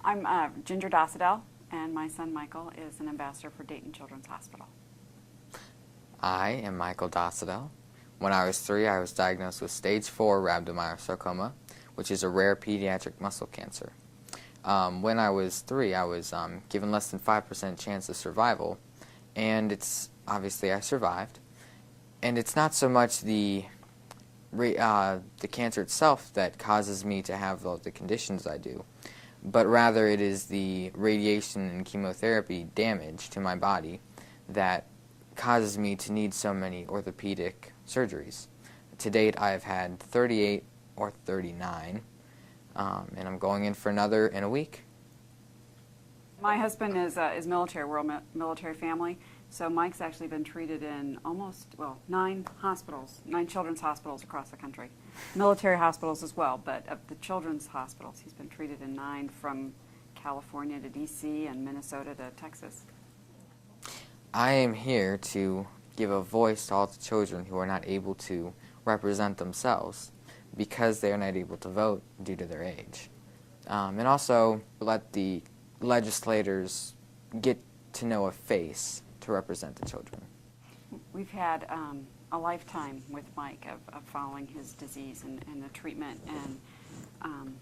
I'm Ginger Dosedel, and my son Michael is an ambassador for Dayton Children's Hospital. I am Michael Dosedel. When I was 3, I was diagnosed with stage 4 rhabdomyosarcoma, which is a rare pediatric muscle cancer. When I was 3, I was given less than 5% chance of survival, and obviously I survived. And it's not so much the cancer itself that causes me to have the conditions I do, but rather it is the radiation and chemotherapy damage to my body that causes me to need so many orthopedic surgeries. To date, I have had 38 or 39, and I'm going in for another in a week. My husband is military. We're a military family, so Mike's actually been treated in 9 children's hospitals across the country. Military hospitals as well, but of the children's hospitals, he's been treated in 9, from California to D.C. and Minnesota to Texas. I am here to give a voice to all the children who are not able to represent themselves because they are not able to vote due to their age. And also let the legislators get to know a face to represent the children. We've had a lifetime with Mike of following his disease and the treatment, and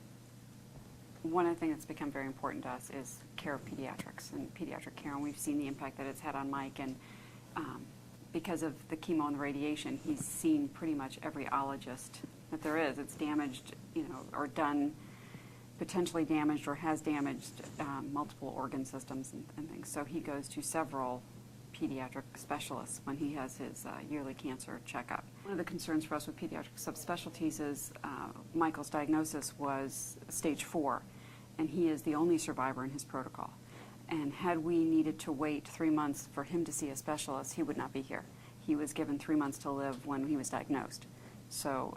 one of the things that's become very important to us is care of pediatrics and pediatric care, and we've seen the impact that it's had on Mike, and because of the chemo and the radiation, he's seen pretty much every ologist that there is. It's damaged, or done, potentially damaged or has damaged multiple organ systems and things. So he goes to several pediatric specialists when he has his yearly cancer checkup. One of the concerns for us with pediatric subspecialties is Michael's diagnosis was stage 4, and he is the only survivor in his protocol. And had we needed to wait 3 months for him to see a specialist, he would not be here. He was given 3 months to live when he was diagnosed. So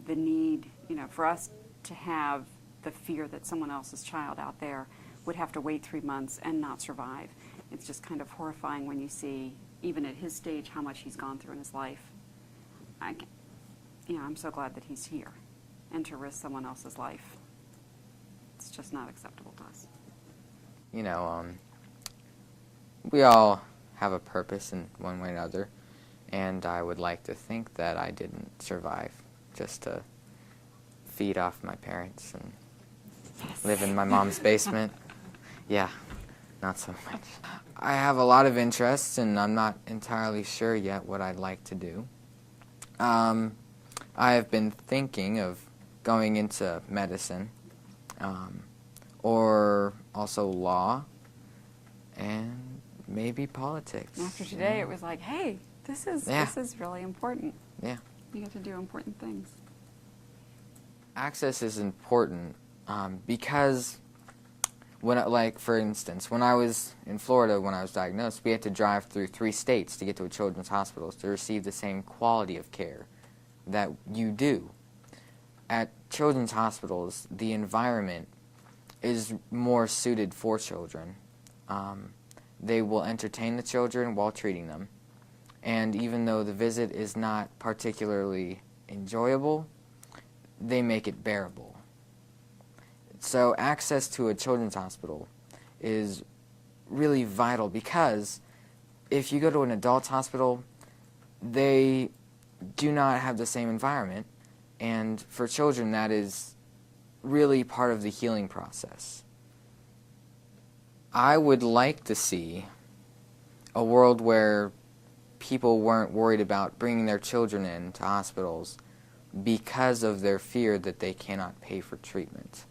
the need, for us to have the fear that someone else's child out there would have to wait 3 months and not survive. It's just kind of horrifying when you see, even at his stage, how much he's gone through in his life. I'm so glad that he's here, and to risk someone else's life, it's just not acceptable to us. We all have a purpose in one way or another, and I would like to think that I didn't survive just to feed off my parents and live in my mom's basement. Yeah, not so much. I have a lot of interests, and I'm not entirely sure yet what I'd like to do. I have been thinking of going into medicine, or also law, and maybe politics. After today, it was like, hey, this is really important. Yeah. You get to do important things. Access is important because for instance, when I was in Florida when I was diagnosed, we had to drive through 3 states to get to a children's hospital to receive the same quality of care that you do. At children's hospitals, the environment is more suited for children. They will entertain the children while treating them, and even though the visit is not particularly enjoyable, they make it bearable. So access to a children's hospital is really vital, because if you go to an adult's hospital, they do not have the same environment, and for children that is really part of the healing process. I would like to see a world where people weren't worried about bringing their children into hospitals because of their fear that they cannot pay for treatment.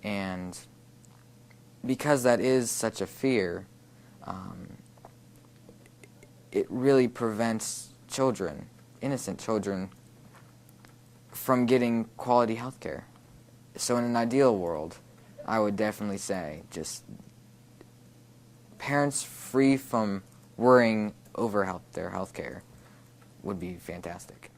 And because that is such a fear, it really prevents children, innocent children, from getting quality health care. So in an ideal world, I would definitely say just parents free from worrying over their health care would be fantastic.